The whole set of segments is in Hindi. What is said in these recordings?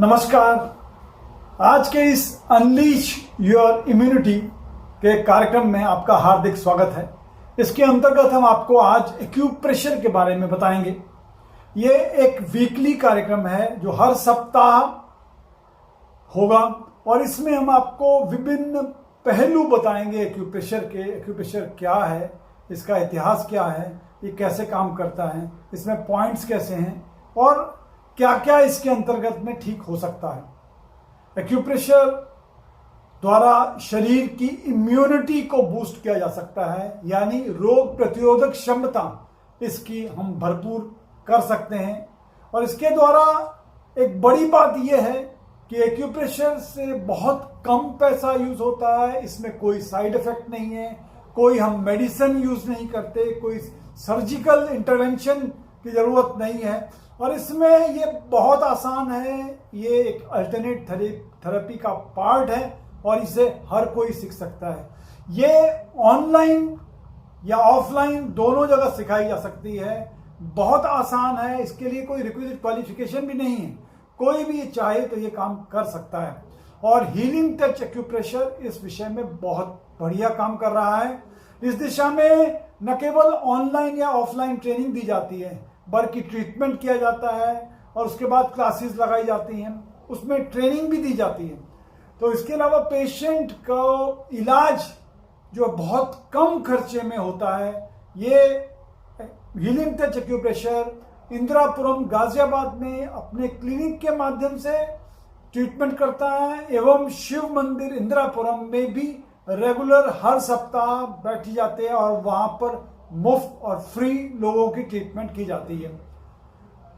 नमस्कार। आज के इस अनलीश योर इम्यूनिटी के कार्यक्रम में आपका हार्दिक स्वागत है। इसके अंतर्गत हम आपको आज एक्यूप्रेशर के बारे में बताएंगे। ये एक वीकली कार्यक्रम है जो हर सप्ताह होगा और इसमें हम आपको विभिन्न पहलू बताएंगे एक्यूप्रेशर के। एक्यूप्रेशर क्या है, इसका इतिहास क्या है, ये कैसे काम करता है, इसमें पॉइंट्स कैसे हैं और क्या क्या इसके अंतर्गत में ठीक हो सकता है। एक्यूप्रेशर द्वारा शरीर की इम्यूनिटी को बूस्ट किया जा सकता है, यानी रोग प्रतिरोधक क्षमता इसकी हम भरपूर कर सकते हैं। और इसके द्वारा एक बड़ी बात यह है कि एक्यूप्रेशर से बहुत कम पैसा यूज होता है, इसमें कोई साइड इफेक्ट नहीं है, कोई हम मेडिसिन यूज नहीं करते, कोई सर्जिकल इंटरवेंशन की जरूरत नहीं है और इसमें ये बहुत आसान है। ये एक अल्टरनेट थेरेपी का पार्ट है और इसे हर कोई सीख सकता है। ये ऑनलाइन या ऑफलाइन दोनों जगह सिखाई जा सकती है। बहुत आसान है, इसके लिए कोई रिक्विजिट क्वालिफिकेशन भी नहीं है, कोई भी चाहे तो ये काम कर सकता है। और हीलिंग टच एक्यूप्रेशर इस विषय में बहुत बढ़िया काम कर रहा है। इस दिशा में न केवल ऑनलाइन या ऑफलाइन ट्रेनिंग दी जाती है बल्कि ट्रीटमेंट किया जाता है और उसके बाद क्लासेस लगाई जाती हैं, उसमें ट्रेनिंग भी दी जाती है। तो इसके अलावा पेशेंट का इलाज जो बहुत कम खर्चे में होता है, ये healing touch acupressure Indirapuram Ghaziabad में अपने क्लिनिक के माध्यम से ट्रीटमेंट करता है एवं शिव मंदिर इंदिरापुरम में भी रेगुलर हर सप्ताह बैठी जाते हैं और वहां पर मुफ्त और फ्री लोगों की ट्रीटमेंट की जाती है।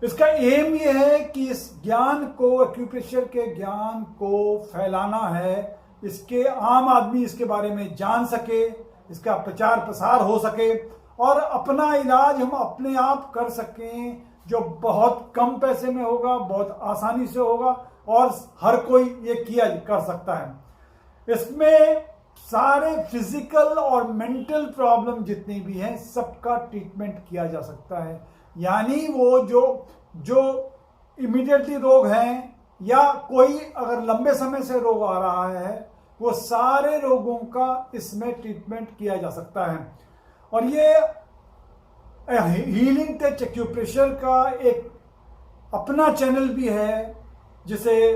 इसका एम यह है कि इस ज्ञान को, एक्यूप्रेशर के ज्ञान को फैलाना है, इसके आम आदमी इसके बारे में जान सके, इसका प्रचार प्रसार हो सके और अपना इलाज हम अपने आप कर सकें, जो बहुत कम पैसे में होगा, बहुत आसानी से होगा और हर कोई ये किया कर सकता है। इसमें सारे फिजिकल और मेंटल प्रॉब्लम जितनी भी हैं सबका ट्रीटमेंट किया जा सकता है। यानी वो जो इमीडिएटली रोग हैं या कोई अगर लंबे समय से रोग आ रहा है, वो सारे रोगों का इसमें ट्रीटमेंट किया जा सकता है। और ये हीलिंग टच एक्यूप्रेशर का एक अपना चैनल भी है जिसे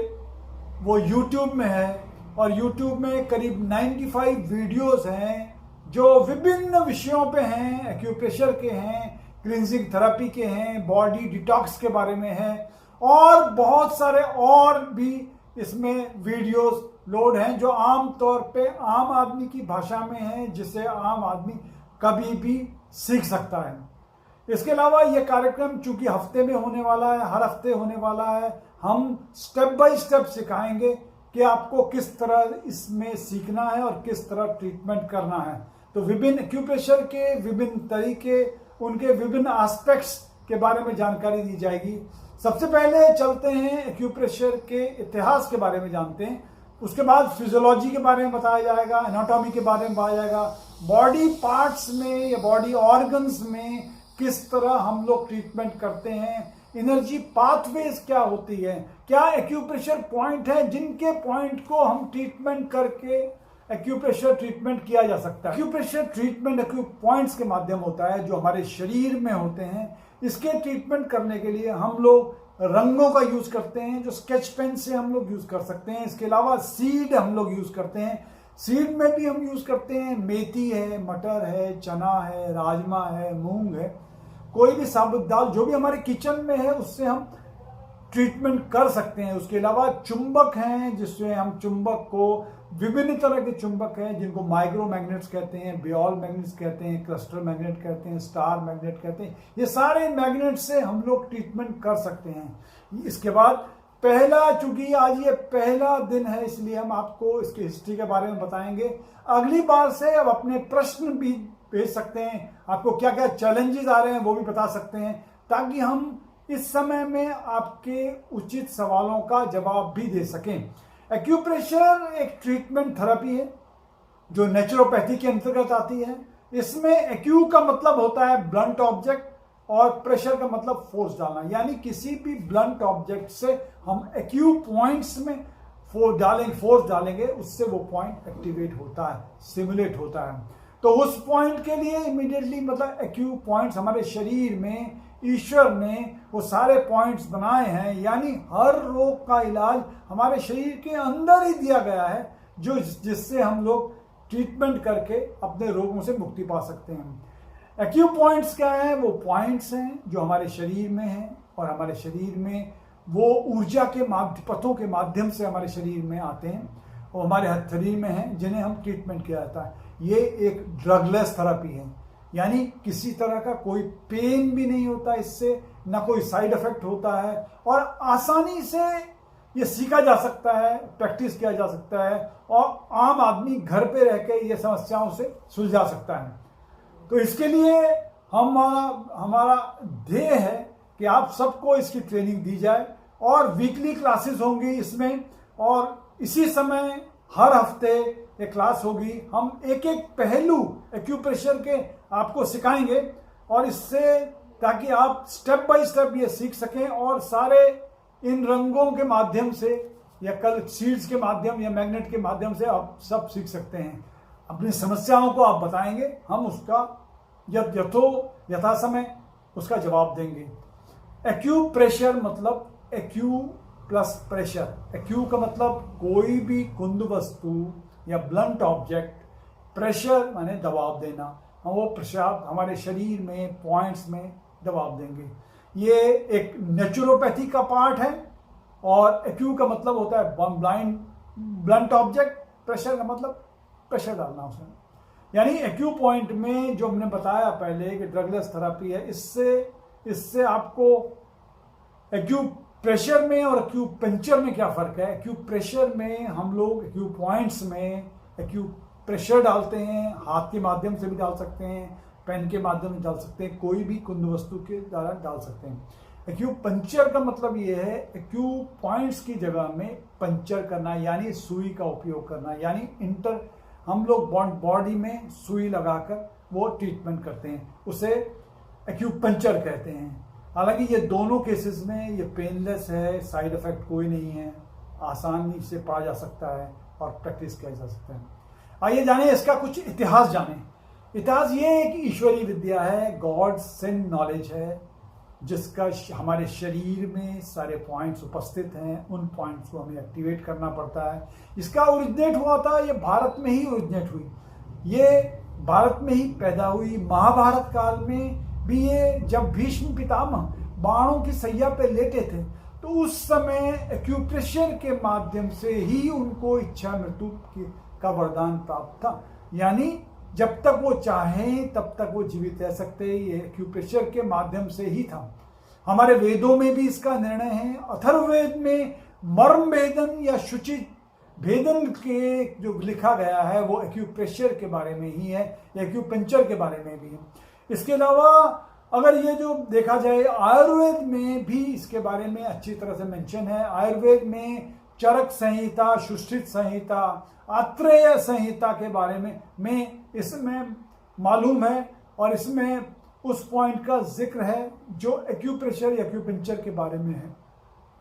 वो यूट्यूब में है और YouTube में करीब 95 वीडियोस हैं जो विभिन्न विषयों पे हैं। एक्यूप्रेशर के हैं, क्लींजिंग थेरेपी के हैं, बॉडी डिटॉक्स के बारे में हैं और बहुत सारे और भी इसमें वीडियोस लोड हैं जो आम तौर पे आम आदमी की भाषा में हैं, जिसे आम आदमी कभी भी सीख सकता है। इसके अलावा ये कार्यक्रम चूंकि हफ्ते में होने वाला है, हर हफ्ते होने वाला है, हम स्टेप बाय स्टेप सिखाएंगे कि आपको किस तरह इसमें सीखना है और किस तरह ट्रीटमेंट करना है। तो विभिन्न एक्यूप्रेशर के विभिन्न तरीके, उनके विभिन्न एस्पेक्ट्स के बारे में जानकारी दी जाएगी। सबसे पहले चलते हैं एक्यूप्रेशर के इतिहास के बारे में जानते हैं, उसके बाद फिजियोलॉजी के बारे में बताया जाएगा, एनाटॉमी के बारे में बताया जाएगा, बॉडी पार्ट्स में या बॉडी ऑर्गन्स में किस तरह हम लोग ट्रीटमेंट करते हैं, एनर्जी पाथवेज क्या होती है, क्या एक्यूप्रेशर पॉइंट है जिनके पॉइंट को हम ट्रीटमेंट करके एक्यूप्रेशर ट्रीटमेंट किया जा सकता है। एक्यूप्रेशर ट्रीटमेंट पॉइंट्स के माध्यम होता है जो हमारे शरीर में होते हैं। इसके ट्रीटमेंट करने के लिए हम लोग रंगों का यूज करते हैं जो स्केच पेन से हम लोग यूज कर सकते हैं। इसके अलावा सीड हम लोग यूज करते हैं, सीड में भी हम यूज करते हैं, मेथी है, मटर है, चना है, राजमा है, मूंग है, कोई भी साबुत दाल जो भी हमारे किचन में है उससे हम ट्रीटमेंट कर सकते हैं। उसके अलावा चुंबक हैं जिससे हम चुंबक को, विभिन्न तरह के चुंबक हैं जिनको माइक्रो मैग्नेट्स कहते हैं, बियोल मैग्नेट्स कहते हैं, क्लस्टर मैग्नेट कहते हैं, स्टार मैग्नेट कहते हैं, ये सारे मैग्नेट से हम लोग ट्रीटमेंट कर सकते हैं। इसके बाद चूंकि आज ये पहला दिन है इसलिए हम आपको इसकी हिस्ट्री के बारे में बताएंगे। अगली बार से अब अपने प्रश्न भी भेज सकते हैं, आपको क्या क्या चैलेंजेस आ रहे हैं वो भी बता सकते हैं, ताकि हम इस समय में आपके उचित सवालों का जवाब भी दे सकें। एक्यूप्रेशर एक ट्रीटमेंट थेरेपी है जो नेचुरोपैथी के अंतर्गत आती है। इसमें एक्यू का मतलब होता है ब्लंट ऑब्जेक्ट और प्रेशर का मतलब फोर्स डालना, यानी किसी भी ब्लंट ऑब्जेक्ट से हम एक्यू पॉइंट्स में फोर्स डालेंगे, उससे वो पॉइंट एक्टिवेट होता है, सिमुलेट होता है। तो उस पॉइंट के लिए इमीडिएटली मतलब एक्यू पॉइंट्स हमारे शरीर में ईश्वर ने वो सारे पॉइंट्स बनाए हैं, यानी हर रोग का इलाज हमारे शरीर के अंदर ही दिया गया है, जो जिससे हम लोग ट्रीटमेंट करके अपने रोगों से मुक्ति पा सकते हैं। एक्यू पॉइंट्स क्या है? वो पॉइंट्स हैं जो हमारे शरीर में हैं और हमारे शरीर में वो ऊर्जा के पथों के माध्यम से हमारे शरीर में आते हैं और हमारे शरीर में हैं, जिन्हें हम ट्रीटमेंट किया जाता है। ये एक ड्रगलेस थेरेपी है, यानी किसी तरह का कोई पेन भी नहीं होता इससे, ना कोई साइड इफेक्ट होता है और आसानी से ये सीखा जा सकता है, प्रैक्टिस किया जा सकता है और आम आदमी घर पे रह के ये समस्याओं से सुलझा सकता है। तो इसके लिए हमारा ध्येय है कि आप सबको इसकी ट्रेनिंग दी जाए और वीकली क्लासेस होंगी इसमें, और इसी समय हर हफ्ते एक क्लास होगी। हम एक एक पहलू एक्यूप्रेशर के आपको सिखाएंगे और इससे ताकि आप स्टेप बाय स्टेप ये सीख सकें और सारे इन रंगों के माध्यम से या कल सीड्स के माध्यम या मैग्नेट के माध्यम से आप सब सीख सकते हैं। अपनी समस्याओं को आप बताएंगे, हम उसका यथा समय उसका जवाब देंगे। एक्यूप्रेशर मतलब एक्यू प्लस प्रेशर। एक्यू का मतलब कोई भी कुंद वस्तु या ब्लंट ऑब्जेक्ट, प्रेशर माने दबाव देना, हम वो प्रेशर हमारे शरीर में पॉइंट्स में दबाव देंगे। ये एक नेचुरोपैथी का पार्ट है और एक्यू का मतलब होता है ब्लंट ऑब्जेक्ट, प्रेशर का मतलब प्रेशर डालना उसमें। यानी एक्यू पॉइंट में जो हमने बताया पहले कि ड्रगलेस थेरेपी है, इससे आपको एक्यू प्रेशर में और एक्यू पंचर में क्या फर्क है? एक्यू प्रेशर में हम लोग एक्यू पॉइंट्स में एक्यू प्रेशर डालते हैं, हाथ के माध्यम से भी डाल सकते हैं, पेन के माध्यम से डाल सकते हैं, कोई भी कुंद वस्तु के द्वारा डाल सकते हैं। एक्यू पंचर का मतलब ये है एक्यू पॉइंट्स की जगह में पंचर करना, यानी सुई का उपयोग करना, यानी हम लोग बॉडी में सुई लगाकर वो ट्रीटमेंट करते हैं, उसे एक्यू पंचर कहते हैं। हालांकि ये दोनों केसेस में ये पेनलेस है, साइड इफेक्ट कोई नहीं है, आसानी से पा जा सकता है और प्रैक्टिस किया जा सकता है। आइए जाने इसका कुछ इतिहास जाने। इतिहास ये है कि ईश्वरीय विद्या है, गॉड सेंड नॉलेज है, जिसका हमारे शरीर में सारे पॉइंट्स उपस्थित हैं, उन पॉइंट्स को हमें एक्टिवेट करना पड़ता है। इसका ओरिजिनेट हुआ था, ये भारत में ही ओरिजिनेट हुई, ये भारत में ही पैदा हुई। महाभारत काल में भी ये जब भीष्म पितामह बाणों की सैया पे लेटे थे, तो उस समय एक्यूप्रेशर के माध्यम से ही उनको इच्छा मृत्यु का वरदान प्राप्त था। यानी जब तक वो चाहें तब तक वो जीवित रह सकते, ये एक्यूप्रेशर के माध्यम से ही था। हमारे वेदों में भी इसका निर्णय है। अथर्ववेद में मर्म भेदन या शुचि भेदन के जो लिखा गया है वो एक्यूप्रेशर के बारे में ही है, एक्यूपंचर के बारे में भी है। इसके अलावा अगर ये जो देखा जाए आयुर्वेद में भी इसके बारे में अच्छी तरह से मेंशन है। आयुर्वेद में चरक संहिता, सुश्रुत संहिता, आत्रेय संहिता के बारे में इसमें मालूम है और इसमें उस पॉइंट का जिक्र है जो एक्यूप्रेशर या एक्यूपंचर के बारे में है।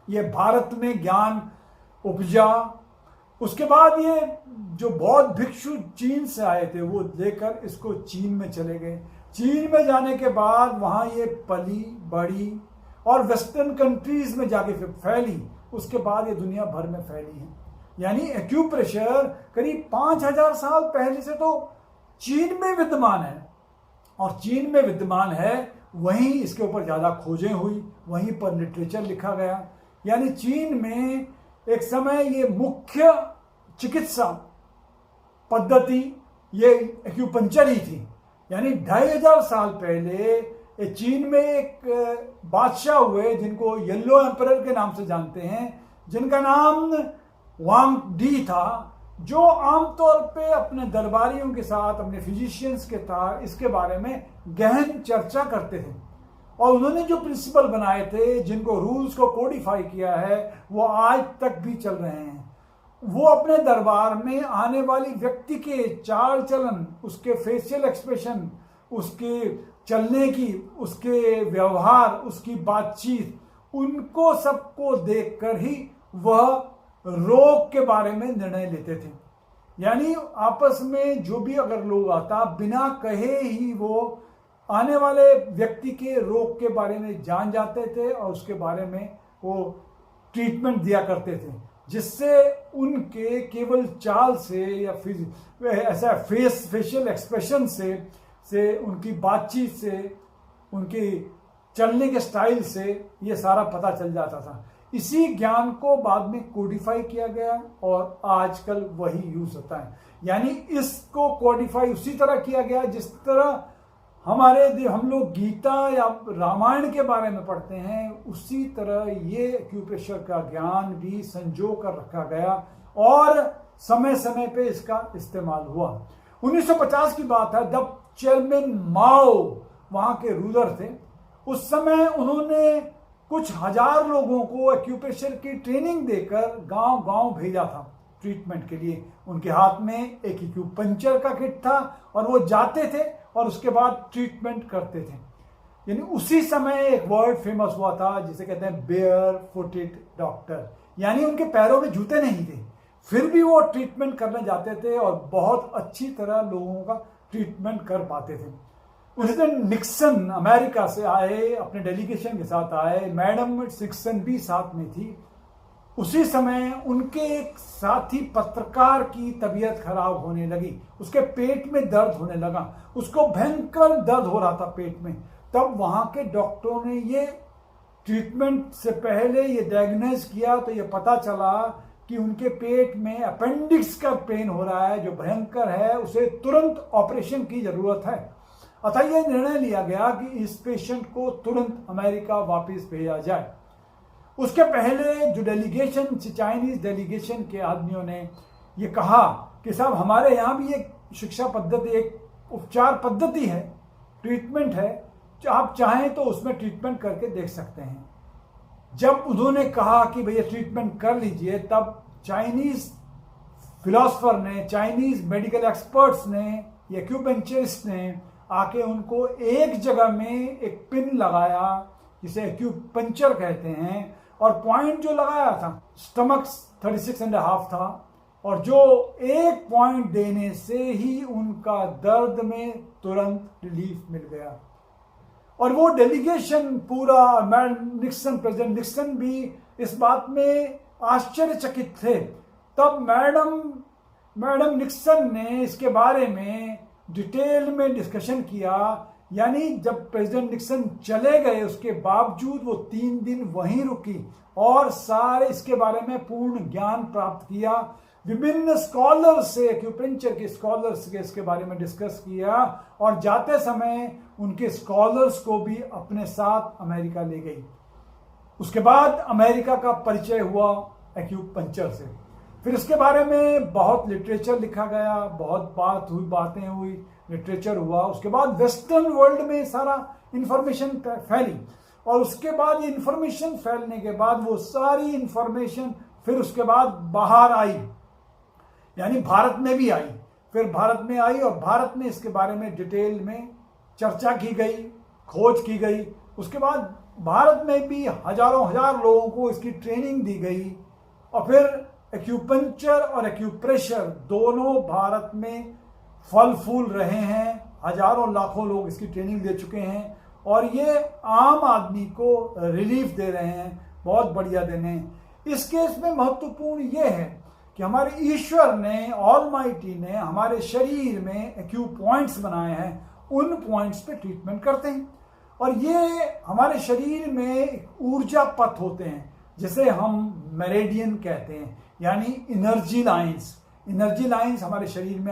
ये भारत में ज्ञान उपजा। उसके बाद ये जो बौद्ध भिक्षु चीन से आए थे वो लेकर इसको चीन में चले गए। चीन में जाने के बाद वहाँ ये पली बढ़ी और वेस्टर्न कंट्रीज में जाके फिर फैली, उसके बाद ये दुनिया भर में फैली है। यानी एक्यूप्रेशर करीब 5000 साल पहले से तो चीन में विद्यमान है और चीन में विद्यमान है, वहीं इसके ऊपर ज़्यादा खोजें हुई, वहीं पर लिटरेचर लिखा गया। यानी चीन में एक समय ये मुख्य चिकित्सा पद्धति ये एक्यूपंचर ही थी। यानी 2500 साल पहले चीन में एक बादशाह हुए जिनको येलो एम्परर के नाम से जानते हैं, जिनका नाम वांग डी था, जो आमतौर पे अपने दरबारियों के साथ, अपने फिजिशियंस के साथ इसके बारे में गहन चर्चा करते थे और उन्होंने जो प्रिंसिपल बनाए थे, जिनको रूल्स को कोडिफाई किया है, वो आज तक भी चल रहे हैं। वो अपने दरबार में आने वाली व्यक्ति के चाल चलन, उसके फेशियल एक्सप्रेशन, उसके चलने की, उसके व्यवहार, उसकी बातचीत, उनको सबको देखकर ही वह रोग के बारे में निर्णय लेते थे। यानी आपस में जो भी अगर लोग आता, बिना कहे ही वो आने वाले व्यक्ति के रोग के बारे में जान जाते थे और उसके बारे में वो ट्रीटमेंट दिया करते थे, जिससे उनके केवल चाल से या फिर ऐसा फेशियल एक्सप्रेशन से उनकी बातचीत से, उनकी चलने के स्टाइल से ये सारा पता चल जाता था। इसी ज्ञान को बाद में कोडिफाई किया गया और आजकल वही यूज होता है। यानी इसको कोडिफाई उसी तरह किया गया जिस तरह हम लोग गीता या रामायण के बारे में पढ़ते हैं, उसी तरह ये एक्यूप्रेशर का ज्ञान भी संजो कर रखा गया और समय समय पे इसका इस्तेमाल हुआ। 1950 की बात है, जब चेयरमैन माओ वहां के रूलर थे, उस समय उन्होंने कुछ हजार लोगों को एक्यूप्रेशर की ट्रेनिंग देकर गांव गांव भेजा था ट्रीटमेंट के लिए। उनके हाथ में एक एक्यूपंक्चर का किट था और वो जाते थे और उसके बाद ट्रीटमेंट करते थे। यानी उसी समय एक वर्ड फेमस हुआ था जिसे कहते हैं बेयर फुटेड डॉक्टर, यानी उनके पैरों में जूते नहीं थे, फिर भी वो ट्रीटमेंट करने जाते थे और बहुत अच्छी तरह लोगों का ट्रीटमेंट कर पाते थे। उस दिन निक्सन अमेरिका से आए, अपने डेलीगेशन के साथ आए, मैडम निक्सन भी साथ में थी। उसी समय उनके एक साथी पत्रकार की तबीयत खराब होने लगी, उसके पेट में दर्द होने लगा, उसको भयंकर दर्द हो रहा था पेट में। तब वहां के डॉक्टरों ने ये ट्रीटमेंट से पहले ये डायग्नोज किया तो ये पता चला कि उनके पेट में अपेंडिक्स का पेन हो रहा है जो भयंकर है, उसे तुरंत ऑपरेशन की जरूरत है। अतः यह निर्णय लिया गया कि इस पेशेंट को तुरंत अमेरिका वापस भेजा जाए। उसके पहले जो डेलीगेशन, चाइनीज डेलीगेशन के आदमियों ने ये कहा कि साहब हमारे यहाँ भी एक शिक्षा पद्धति, एक उपचार पद्धति है, ट्रीटमेंट है, आप चाहें तो उसमें ट्रीटमेंट करके देख सकते हैं। जब उन्होंने कहा कि भैया ट्रीटमेंट कर लीजिए, तब चाइनीज फिलोसोफर ने, चाइनीज मेडिकल एक्सपर्ट्स ने, एक्यूपंक्चरिस्ट ने आके उनको एक जगह में एक पिन लगाया जिसे एक्यूपंक्चर कहते हैं, और पॉइंट जो लगाया था स्टमक 36.5 था, और जो एक पॉइंट देने से ही उनका दर्द में तुरंत रिलीफ मिल गया। और वो डेलीगेशन पूरा, निक्सन, प्रेसिडेंट निक्सन भी इस बात में आश्चर्यचकित थे। तब मैडम निक्सन ने इसके बारे में डिटेल में डिस्कशन किया। यानी जब प्रेसिडेंट निक्सन चले गए उसके बावजूद वो 3 दिन वहीं रुकी और सारे इसके बारे में पूर्ण ज्ञान प्राप्त किया। विभिन्न स्कॉलर्स से, एक्यूपंक्चर के स्कॉलर्स के इसके बारे में डिस्कस किया और जाते समय उनके स्कॉलर्स को भी अपने साथ अमेरिका ले गई। उसके बाद अमेरिका का परिचय हुआ एक्यूपंक्चर से। फिर इसके बारे में बहुत लिटरेचर लिखा गया, बहुत बातें हुई, लिटरेचर हुआ। उसके बाद वेस्टर्न वर्ल्ड में सारा इंफॉर्मेशन फैली और उसके बाद ये इंफॉर्मेशन फैलने के बाद वो सारी इंफॉर्मेशन फिर उसके बाद बाहर आई, यानी भारत में भी आई। फिर भारत में आई और भारत में इसके बारे में डिटेल में चर्चा की गई, खोज की गई। उसके बाद भारत में भी हजारों हजार लोगों को इसकी ट्रेनिंग दी गई और फिर एक्यूपंक्चर और एक्यूप्रेशर दोनों भारत में फल फूल रहे हैं। हजारों लाखों लोग इसकी ट्रेनिंग दे चुके हैं और ये आम आदमी को रिलीफ दे रहे हैं, बहुत बढ़िया दे रहे हैं। इस केस में महत्वपूर्ण ये है कि हमारे ईश्वर ने, ऑलमाइटी ने हमारे शरीर में एक्यू पॉइंट्स बनाए हैं, उन पॉइंट्स पे ट्रीटमेंट करते हैं। और ये हमारे शरीर में ऊर्जा पथ होते हैं जिसे हम मेरिडियन कहते हैं, यानी एनर्जी लाइंस हमारे शरीर में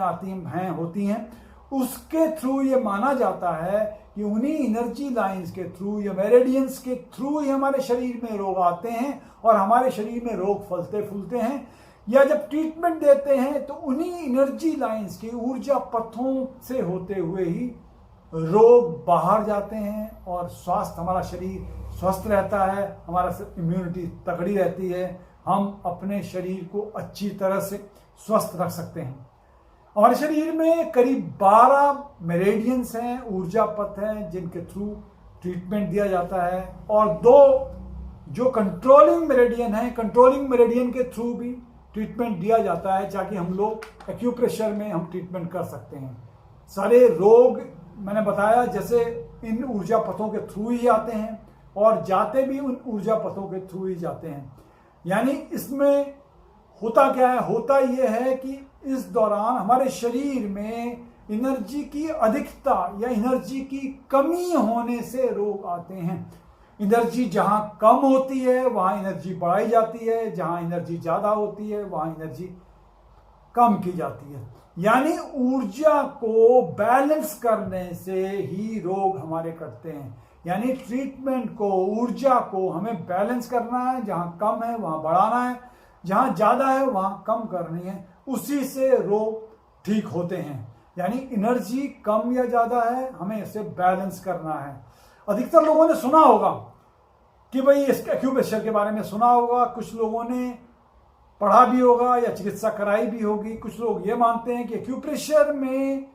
होती हैं। उसके थ्रू ये माना जाता है कि उन्हीं एनर्जी लाइंस के थ्रू या मेरिडियंस के थ्रू ही हमारे शरीर में रोग आते हैं और हमारे शरीर में रोग फलते फूलते हैं। या जब ट्रीटमेंट देते हैं तो उन्हीं एनर्जी लाइंस के ऊर्जा पथों से होते हुए ही रोग बाहर जाते हैं और स्वास्थ्य, हमारा शरीर स्वस्थ रहता है, हमारा इम्यूनिटी तगड़ी रहती है, हम अपने शरीर को अच्छी तरह से स्वस्थ रख सकते हैं। हमारे शरीर में करीब 12 मेरेडियंस हैं, ऊर्जा पथ हैं, जिनके थ्रू ट्रीटमेंट दिया जाता है, और 2 जो कंट्रोलिंग मेरेडियन है, कंट्रोलिंग मेरेडियन के थ्रू भी ट्रीटमेंट दिया जाता है, ताकि हम लोग एक्यूप्रेशर में हम ट्रीटमेंट कर सकते हैं। सारे रोग मैंने बताया जैसे इन ऊर्जा पथों के थ्रू ही आते हैं और जाते भी उन ऊर्जा पथों के थ्रू ही जाते हैं। यानी इसमें होता क्या है, होता यह है कि इस दौरान हमारे शरीर में एनर्जी की अधिकता या एनर्जी की कमी होने से रोग आते हैं। एनर्जी जहां कम होती है वहां एनर्जी बढ़ाई जाती है, जहां एनर्जी ज्यादा होती है वहां एनर्जी कम की जाती है। यानी ऊर्जा को बैलेंस करने से ही रोग हमारे कटते हैं। यानी ट्रीटमेंट को, ऊर्जा को हमें बैलेंस करना है, जहां कम है वहां बढ़ाना है, जहां ज्यादा है वहां कम करनी है, उसी से रोग ठीक होते हैं। यानी एनर्जी कम या ज्यादा है, हमें इसे बैलेंस करना है। अधिकतर लोगों ने सुना होगा कि भाई इसके एक्यूप्रेशर के बारे में सुना होगा, कुछ लोगों ने पढ़ा भी होगा या चिकित्सा कराई भी होगी। कुछ लोग ये मानते हैं कि एक्यूप्रेशर में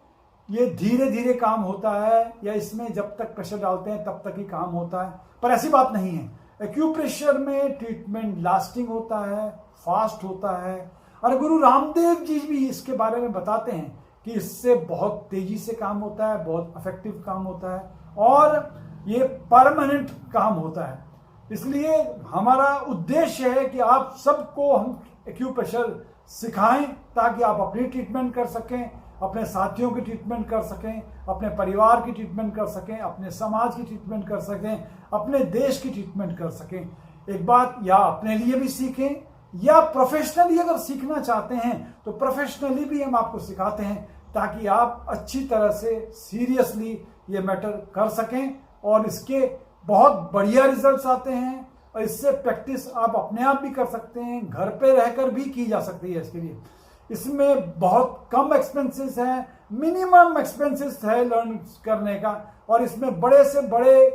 ये धीरे धीरे काम होता है, या इसमें जब तक प्रेशर डालते हैं तब तक ही काम होता है, पर ऐसी बात नहीं है। एक्यूप्रेशर में ट्रीटमेंट लास्टिंग होता है, फास्ट होता है, और गुरु रामदेव जी भी इसके बारे में बताते हैं कि इससे बहुत तेजी से काम होता है, बहुत इफेक्टिव काम होता है, और ये परमानेंट काम होता है। इसलिए हमारा उद्देश्य है कि आप सबको हम एक्यूप्रेशर सिखाएं, ताकि आप अपनी ट्रीटमेंट कर सकें, अपने साथियों की ट्रीटमेंट कर सकें, अपने परिवार की ट्रीटमेंट कर सकें, अपने समाज की ट्रीटमेंट कर सकें, अपने देश की ट्रीटमेंट कर सकें। एक बात, या अपने लिए भी सीखें, या प्रोफेशनली अगर सीखना चाहते हैं तो प्रोफेशनली भी हम आपको सिखाते हैं, ताकि आप अच्छी तरह से सीरियसली ये मैटर कर सकें, और इसके बहुत बढ़िया रिजल्ट्स आते हैं। और इससे प्रैक्टिस आप अपने आप भी कर सकते हैं, घर पे रहकर भी की जा सकती है। इसके लिए इसमें बहुत कम एक्सपेंसेस है, मिनिमम एक्सपेंसेस है लर्न करने का, और इसमें बड़े से बड़े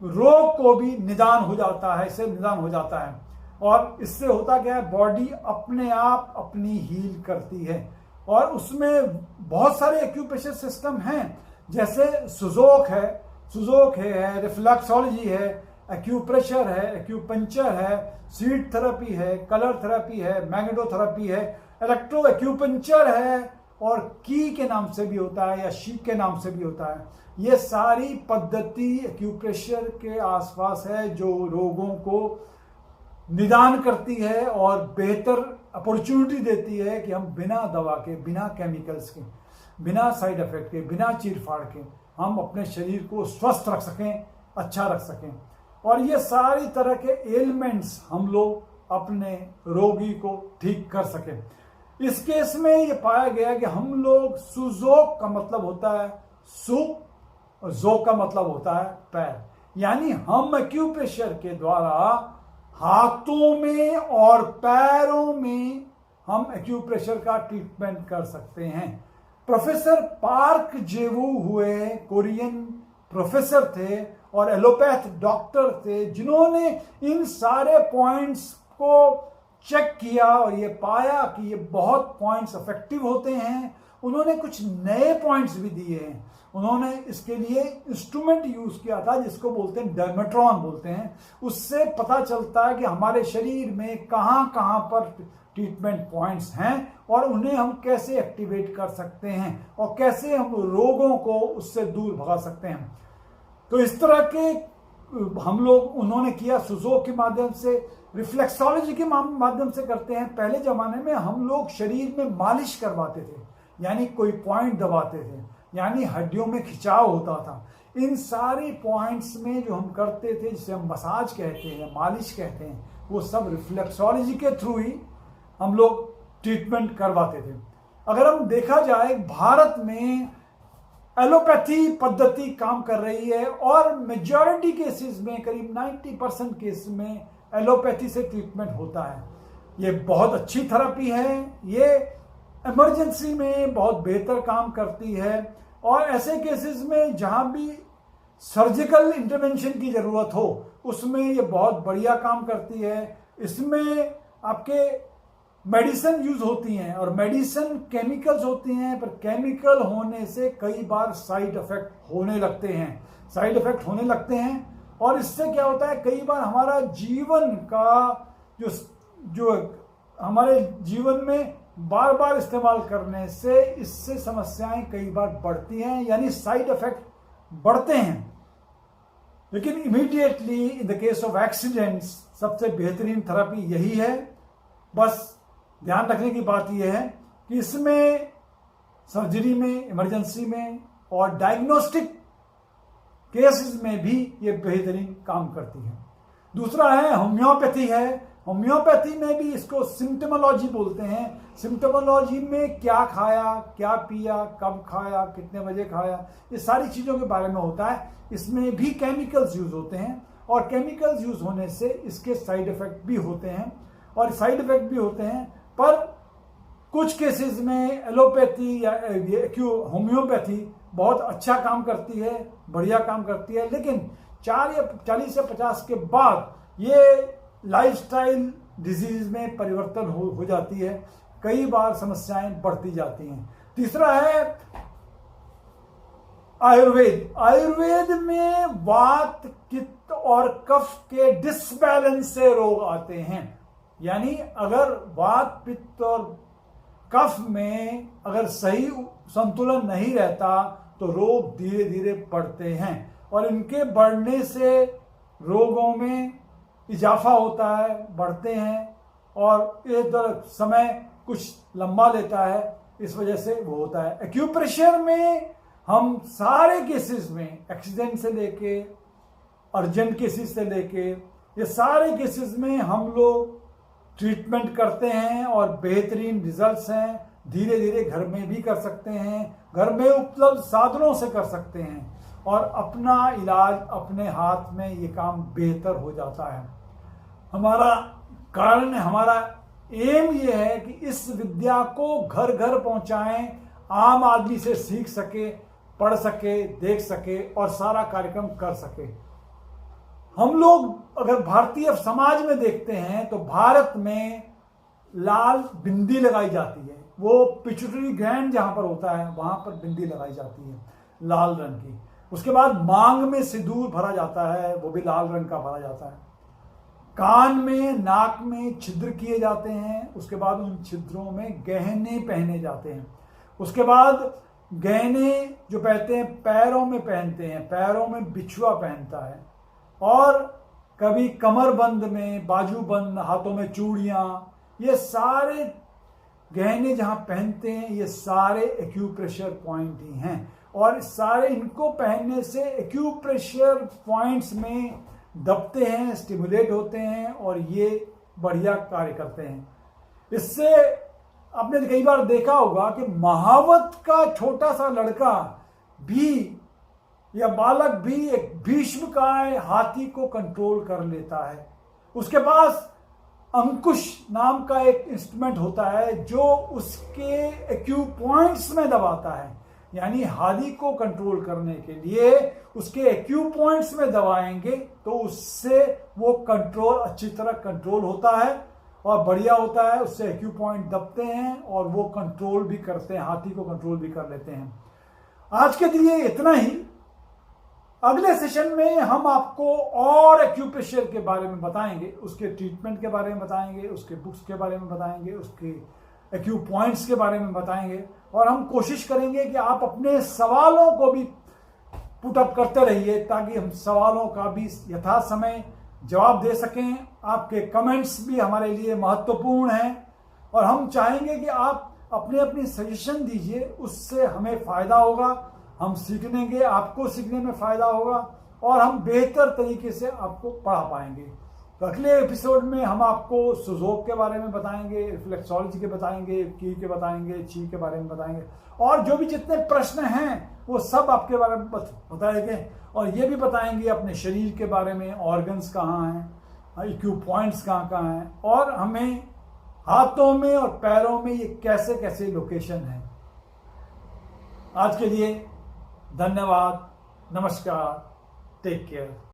रोग को भी निदान हो जाता है, इससे निदान हो जाता है। और इससे होता क्या है, बॉडी अपने आप अपनी हील करती है। और उसमें बहुत सारे एक्यूप्रेशर सिस्टम हैं, जैसे सुजोक है, रिफ्लेक्सोलॉजी है, एक्यूप्रेशर है, एक्यूपंक्चर है, सीड थेरेपी है, कलर थेरेपी है, मैग्नेटोथेरेपी है, इलेक्ट्रो एक्यूपंक्चर है, और की के नाम से भी होता है या शीक के नाम से भी होता है। ये सारी पद्धति एक्यूप्रेशर के आसपास है, जो रोगों को निदान करती है और बेहतर अपॉर्चुनिटी देती है कि हम बिना दवा के, बिना केमिकल्स के, बिना साइड इफेक्ट के, बिना चीरफाड़ के हम अपने शरीर को स्वस्थ रख सकें, अच्छा रख सकें। और ये सारी तरह के एलिमेंट्स हम लोग अपने रोगी को ठीक कर सकें। इस केस में ये पाया गया कि हम लोग, सुजोक का मतलब होता है सु, और जोक का मतलब होता है पैर। यानी हम एक्यूप्रेशर के द्वारा हाथों में और पैरों में हम एक्यूप्रेशर का ट्रीटमेंट कर सकते हैं। प्रोफेसर पार्क जेवू हुए कोरियन प्रोफेसर थे और एलोपैथ डॉक्टर थे, जिन्होंने इन सारे पॉइंट्स को चेक किया और ये पाया कि ये बहुत पॉइंट्स इफेक्टिव होते हैं। उन्होंने कुछ नए पॉइंट्स भी दिए हैं। उन्होंने इसके लिए इंस्ट्रूमेंट यूज किया था, जिसको बोलते हैं डर्मेट्रॉन बोलते हैं। उससे पता चलता है कि हमारे शरीर में कहां कहां पर ट्रीटमेंट पॉइंट्स हैं और उन्हें हम कैसे एक्टिवेट कर सकते हैं और कैसे हम रोगों को उससे दूर भगा सकते हैं। तो इस तरह के हम लोग, उन्होंने किया सुजोक के माध्यम से, रिफ्लेक्सोलॉजी के माध्यम से करते हैं। पहले जमाने में हम लोग शरीर में मालिश करवाते थे, यानी कोई पॉइंट दबाते थे, यानी हड्डियों में खिंचाव होता था। इन सारी पॉइंट्स में जो हम करते थे, जिसे हम मसाज कहते हैं, मालिश कहते हैं, वो सब रिफ्लेक्सोलॉजी के थ्रू ही हम लोग ट्रीटमेंट करवाते थे। अगर हम देखा जाए, भारत में एलोपैथी पद्धति काम कर रही है और मेजॉरिटी केसेस में, करीब 90% केस में एलोपैथी से ट्रीटमेंट होता है। ये बहुत अच्छी थेरेपी है, ये इमरजेंसी में बहुत बेहतर काम करती है, और ऐसे केसेस में जहां भी सर्जिकल इंटरवेंशन की जरूरत हो, उसमें ये बहुत बढ़िया काम करती है। इसमें आपके मेडिसिन यूज होती हैं और मेडिसिन केमिकल्स होती हैं, पर केमिकल होने से कई बार साइड इफेक्ट होने लगते हैं और इससे क्या होता है, कई बार हमारा जीवन का जो हमारे जीवन में बार बार इस्तेमाल करने से इससे समस्याएं कई बार बढ़ती हैं, यानी साइड इफेक्ट बढ़ते हैं। लेकिन immediately in the case of accidents सबसे बेहतरीन थेरेपी यही है। बस ध्यान रखने की बात यह है कि इसमें सर्जरी में, इमरजेंसी में और डायग्नोस्टिक केसेस में भी ये बेहतरीन काम करती है। दूसरा है होम्योपैथी है। होम्योपैथी में भी इसको सिम्प्टोमोलॉजी बोलते हैं। सिम्प्टोमोलॉजी में क्या खाया, क्या पिया, कब खाया, कितने बजे खाया, ये सारी चीज़ों के बारे में होता है। इसमें भी केमिकल्स यूज होते हैं और केमिकल्स यूज होने से इसके साइड इफेक्ट भी होते हैं पर कुछ केसेस में एलोपैथी या होम्योपैथी बहुत अच्छा काम करती है, बढ़िया काम करती है। लेकिन 40 से 50 के बाद ये लाइफस्टाइल डिजीज में परिवर्तन हो जाती है, कई बार समस्याएं बढ़ती जाती हैं। तीसरा है आयुर्वेद। आयुर्वेद में वात, पित्त और कफ के डिसबैलेंस से रोग आते हैं। यानी अगर वात, पित्त और कफ में अगर सही संतुलन नहीं रहता तो रोग धीरे धीरे बढ़ते हैं और इनके बढ़ने से रोगों में इजाफा होता है, बढ़ते हैं और ये समय कुछ लंबा लेता है, इस वजह से वो होता है। एक्यूप्रेशर में हम सारे केसेस में, एक्सीडेंट से लेके अर्जेंट केसेस से लेके ये सारे केसेस में हम लोग ट्रीटमेंट करते हैं और बेहतरीन रिजल्ट्स हैं। धीरे धीरे घर में भी कर सकते हैं, घर में उपलब्ध साधनों से कर सकते हैं और अपना इलाज अपने हाथ में ये काम बेहतर हो जाता है। हमारा एम ये है कि इस विद्या को घर घर पहुंचाएं, आम आदमी से सीख सके, पढ़ सके, देख सके और सारा कार्यक्रम कर सके। हम लोग अगर भारतीय समाज में देखते हैं तो भारत में लाल बिंदी लगाई जाती है। वो पिट्यूटरी ग्लैंड जहां पर होता है वहां पर बिंदी लगाई जाती है लाल रंग की। उसके बाद मांग में सिंदूर भरा जाता है, वो भी लाल रंग का भरा जाता है। कान में, नाक में छिद्र किए जाते हैं। उसके बाद उन छिद्रों में गहने पहने जाते हैं। उसके बाद गहने जो पहनते हैं पैरों में पहनते हैं, पैरों में बिछुआ पहनता है और कभी कमरबंद में, बाजूबंद, हाथों में चूड़ियां, ये सारे गहने जहां पहनते हैं ये सारे एक्यूप्रेशर पॉइंट ही हैं और सारे इनको पहनने से एक्यूप्रेशर पॉइंट्स में दबते हैं, स्टिमुलेट होते हैं और ये बढ़िया कार्य करते हैं। इससे आपने कई बार देखा होगा कि महावत का छोटा सा लड़का भी या बालक भी एक भीष्मकाय हाथी को कंट्रोल कर लेता है। उसके पास अंकुश नाम का एक इंस्ट्रूमेंट होता है जो उसके एक्यू पॉइंट्स में दबाता है। यानी हाथी को कंट्रोल करने के लिए उसके एक्यू पॉइंट्स में दबाएंगे तो उससे वो कंट्रोल अच्छी तरह कंट्रोल होता है और बढ़िया होता है। उससे एक्यू पॉइंट दबते हैं और वो कंट्रोल भी करते हैं, हाथी को कंट्रोल भी कर लेते हैं। आज के लिए इतना ही। अगले सेशन में हम आपको और एक्यूप्रेशर के बारे में बताएंगे, उसके ट्रीटमेंट के बारे में बताएंगे, उसके बुक्स के बारे में बताएंगे, उसके एक्यू पॉइंट्स के बारे में बताएंगे और हम कोशिश करेंगे कि आप अपने सवालों को भी पुटअप करते रहिए ताकि हम सवालों का भी यथा समय जवाब दे सकें। आपके कमेंट्स भी हमारे लिए महत्वपूर्ण हैं और हम चाहेंगे कि आप अपने अपनी सजेशन दीजिए, उससे हमें फायदा होगा, हम सीखनेंगे, आपको सीखने में फायदा होगा और हम बेहतर तरीके से आपको पढ़ा पाएंगे। तो अगले एपिसोड में हम आपको सुजोग के बारे में बताएंगे, रिफ्लेक्सोलॉजी के बताएंगे, की के बताएंगे, ची के बारे में बताएंगे और जो भी जितने प्रश्न हैं वो सब आपके बारे में बताएंगे और ये भी बताएंगे अपने शरीर के बारे में, ऑर्गन्स कहाँ हैं, एक्यू पॉइंट्स कहाँ कहाँ हैं और हमें हाथों में और पैरों में ये कैसे कैसे लोकेशन है। आज के लिए धन्यवाद, नमस्कार, टेक केयर।